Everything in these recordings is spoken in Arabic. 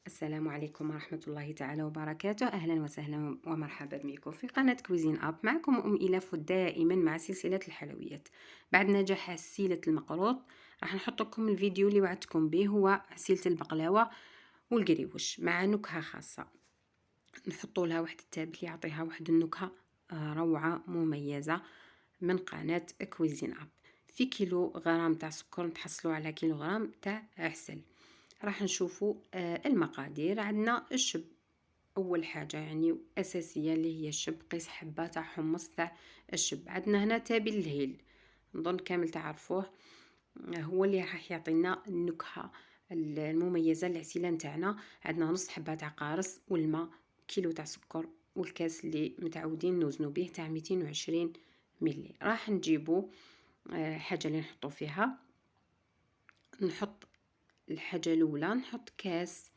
السلام عليكم ورحمة الله تعالى وبركاته. أهلا وسهلا ومرحبا بكم في قناة كوزين أب. معكم أم إلاف دائما مع سلسلة الحلويات. بعد نجاح عسيلة المقروط راح نحط لكم الفيديو اللي وعدتكم به، هو عسيلة البقلاوة والقريوش مع نكهة خاصة. نحطوا لها واحد التابل يعطيها واحد النكهة روعة مميزة من قناة كوزين أب. في كيلو غرام تاع سكر نتحصلوا على كيلو غرام تاع عسل. راح نشوفوا المقادير. عندنا الشب، اول حاجه يعني اساسيه اللي هي الشب، قيس حبه تاع حمص تاع الشب. عندنا هنا تابل الهيل، نظن كامل تعرفوه، هو اللي راح يعطينا النكهه المميزه للعسيله نتاعنا. عندنا نص حبه تاع قارص والماء، كيلو تاع سكر، والكاس اللي متعودين نوزنوا به تاع 220 ملي. راح نجيبوا حاجه اللي نحطوا فيها. نحط الحاجة الأولى، نحط كاس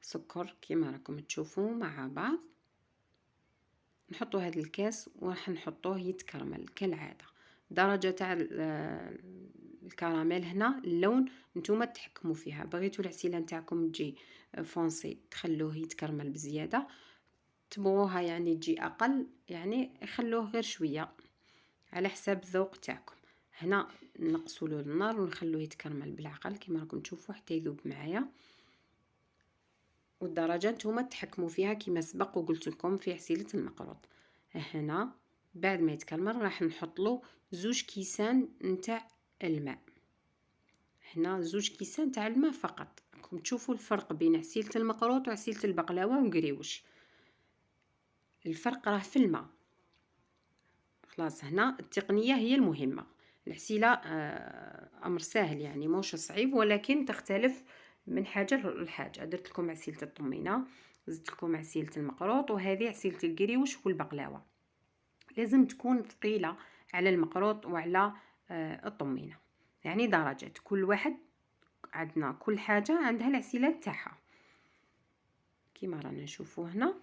سكر كما راكم تشوفوا مع بعض. نحطوا هذا الكاس وراح نحطوه يتكرمل كالعادة. درجة تاع الكراميل هنا اللون نتوما تحكموا فيها. بغيتوا العسيلة نتاعكم تجي فونسي تخلوه يتكرمل بزيادة، تبغوها يعني تجي أقل يعني خلوه غير شوية على حساب الذوق تاعكم. هنا نقصوا له النار ونخلوه يتكرمل بالعقل كما راكم تشوفوا حتى يذوب معايا. والدرجه نتوما تحكموا فيها كما سبق وقلت لكم في عسيله المقروط. هنا بعد ما يتكرمل راح نحط له 2 كيسان نتاع الماء. هنا 2 كيسان تاع الماء فقط. راكم تشوفوا الفرق بين عسيله المقروط وعسيله البقلاوه والقريوش. الفرق راه في الماء. خلاص هنا التقنيه هي المهمه. العسيله امر سهل يعني موش صعيب، ولكن تختلف من حاجه لحاجه. درت لكم عسيله الطمينه، زدت لكم عسيله المقروط، وهذه عسيله القريوش والبقلاوه. لازم تكون ثقيله على المقروط وعلى الطمينه، يعني درجات كل واحد. عندنا كل حاجه عندها العسيله تاعها كما رانا نشوفوا هنا.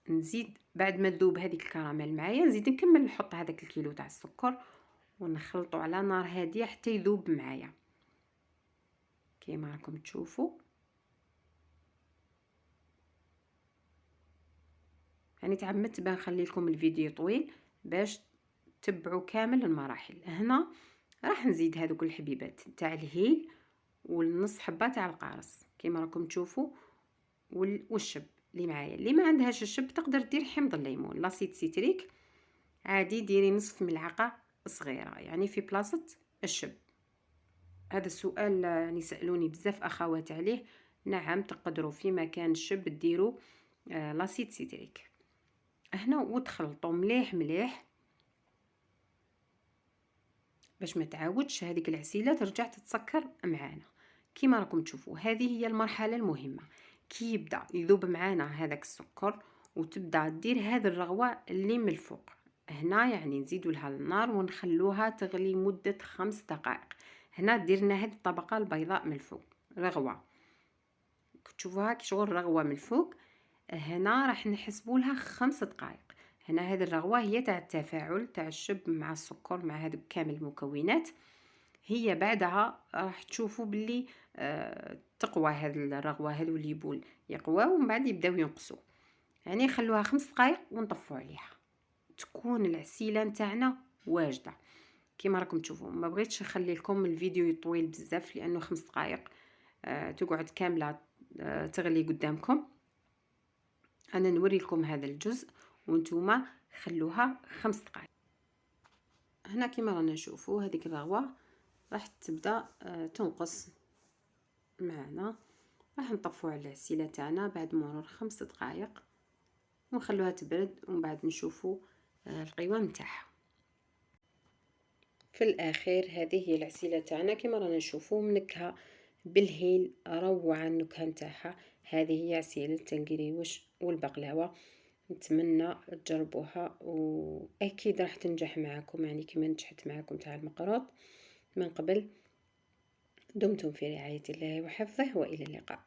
نزيد بعد ما تذوب هذيك الكراميل معايا، نزيد نكمل نحط هذاك الكيلو تاع السكر ونخلطه على نار هاديه حتى يذوب معايا كما راكم تشوفوا. يعني تعمدت باه نخلي لكم الفيديو طويل باش تتبعوا كامل المراحل. هنا راح نزيد هذوك الحبيبات تاع الهيل والنص حبه تاع القارص كما راكم تشوفوا، والشب اللي معايا. اللي ما عندهاش الشب تقدر دير حمض الليمون لاسيد سيتريك عادي، ديري نصف ملعقه صغيره يعني في بلاصه الشب. هذا السؤال يعني سالوني بزاف اخوات عليه. نعم تقدروا في مكان الشب ديروا لاسيد سيتريك هنا، وتخلطوا مليح مليح باش ما تعاودش هذيك العسيله ترجع تتسكر معانا. كما راكم تشوفوا هذه هي المرحله المهمه. كي يبدا يذوب معانا هذاك السكر وتبدا دير هذه الرغوه اللي من الفوق، هنا يعني نزيدوا لها النار ونخلوها تغلي مده 5 دقائق. هنا درنا هذه الطبقه البيضاء من الفوق رغوه، تشوفوها كي شغل رغوه من الفوق. هنا راح نحسبوا لها 5 دقائق. هنا هذه الرغوه هي تاع التفاعل تاع الشب مع السكر مع هذوك كامل المكونات. هي بعدها راح تشوفوا باللي تقوى هذه الرغوه، هذو الليبول يقواو ومن بعد يبداو ينقصوا. يعني خلوها 5 دقائق ونطفوا عليها تكون العسيله نتاعنا واجده كما راكم تشوفوا. ما بغيتش نخلي لكم الفيديو طويل بزاف لانه 5 دقائق تقعد كامله تغلي قدامكم. انا نوري لكم هذا الجزء وانتوما خلوها 5 دقائق. هنا كما رانا نشوفوا هذيك الرغوه راح تبدا تنقص معنا. راح نطفوا على العسيله تاعنا بعد مرور 5 دقائق ونخلوها تبرد ومن بعد نشوفوا القوام نتاعها. في الاخير هذه هي العسيله تاعنا كما رانا نشوفوا منكهه بالهيل روعه النكهه نتاعها. هذه هي عسيله القريوش والبقلاوه. نتمنى تجربوها واكيد راح تنجح معكم يعني كما نجحت معكم تاع المقروط من قبل. دمتم في رعاية الله وحفظه، وإلى اللقاء.